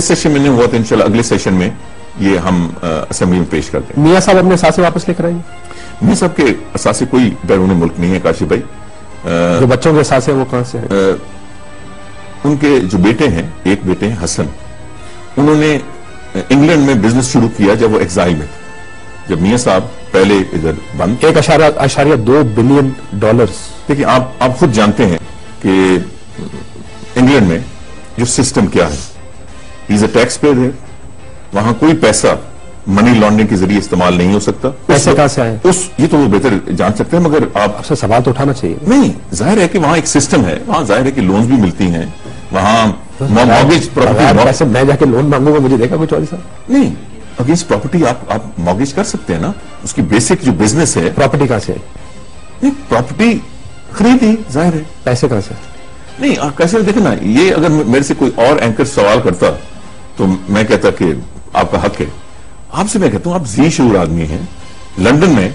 इस सेशन में नहीं हुआ तो इंशाल्लाह अगले सेशन में ये हम असेंबली में पेश करते हैं। मियां साहब अपने असासे वापस लेकर आएंगे? मियां साहब के असासे कोई बैरूनी मुल्क नहीं है काशिफ भाई। जो बच्चों के असासे वो कहां से है? उनके जो बेटे हैं, एक बेटे हैं हसन, उन्होंने इंग्लैंड में बिजनेस शुरू किया जब वो एक्साइल में थे, जब मियां साहब पहले इधर बंद। 1.2 बिलियन डॉलर्स। देखिए आप खुद जानते हैं कि इंग्लैंड में जो सिस्टम क्या है, इज अ टैक्स पेयर है, वहां कोई पैसा मनी लॉन्ड्रिंग के जरिए इस्तेमाल नहीं हो सकता। पैसे कहां से आए? ये तो वो बेहतर जान सकते हैं, मगर आपसे सवाल तो उठाना चाहिए। नहीं, जाहिर है कि वहां एक सिस्टम है, वहां जाहिर है कि लोन्स भी मिलती हैं, वहां मॉर्गेज प्रॉपर्टी। पैसे मैं जाके लोन मांगूंगा, मुझे देगा कोई चौधरी साहब? नहीं, अगेंस्ट प्रॉपर्टी आप मॉर्गेज कर सकते हैं ना, उसकी बेसिक जो बिजनेस है। प्रॉपर्टी कहां से आई? नहीं, प्रॉपर्टी खरीदी, जाहिर है। पैसे कहां से? नहीं, कैसे देखे ना, ये अगर मेरे से कोई और एंकर सवाल करता तो मैं कहता कि आपका हक है। आपसे मैं कहता हूं आप जी शूर आदमी हैं, लंदन में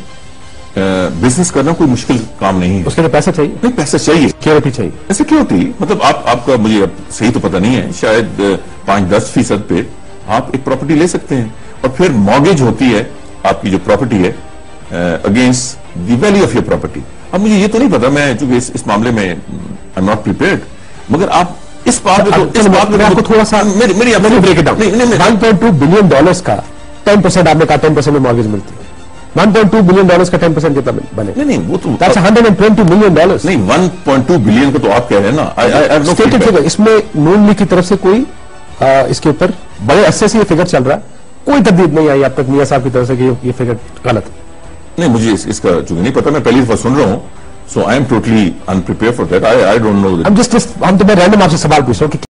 बिजनेस करना कोई मुश्किल काम नहीं है। उसके लिए पैसा चाहिए? नहीं, पैसा चाहिए, सिक्योरिटी चाहिए। सिक्योरिटी मतलब आपका मुझे अब सही तो पता नहीं है, शायद 5-10% पे आप एक प्रॉपर्टी ले सकते हैं, और फिर मॉर्गेज होती है आपकी जो प्रॉपर्टी है against the value of your property. अब मुझे ये तो नहीं पता, मैं चूंकि इस मामले में आई एम नॉट प्रिपेयर्ड, मगर आप इस बात में आपको थोड़ा सा मेरी break it down. 1.2 billion dollars का 10% आपने कहा 10% में मॉर्गेज मिलती है। 1.2 बिलियन डॉलर्स का 10% कितना बने? नहीं, वो तो दैट्स 120 मिलियन डॉलर्स। नहीं, 1.2 बिलियन का तो आप कह रहे हैं ना। स्टेटेड फिगर, इसमें नून लीग की तरफ से कोई इसके ऊपर बड़े अरसे से ये फिगर चल रहा है, कोई तब्दील नहीं आई अब तक मियां साहब की तरफ से कि ये फिगर गलत है। नहीं, मुझे इसका चूंकि नहीं पता, मैं पहली दफा सुन रहा हूं, so I am totally unprepared for that. I don't know. हम तो मैं रैंडम आपसे सवाल पूछ रहा हूं कि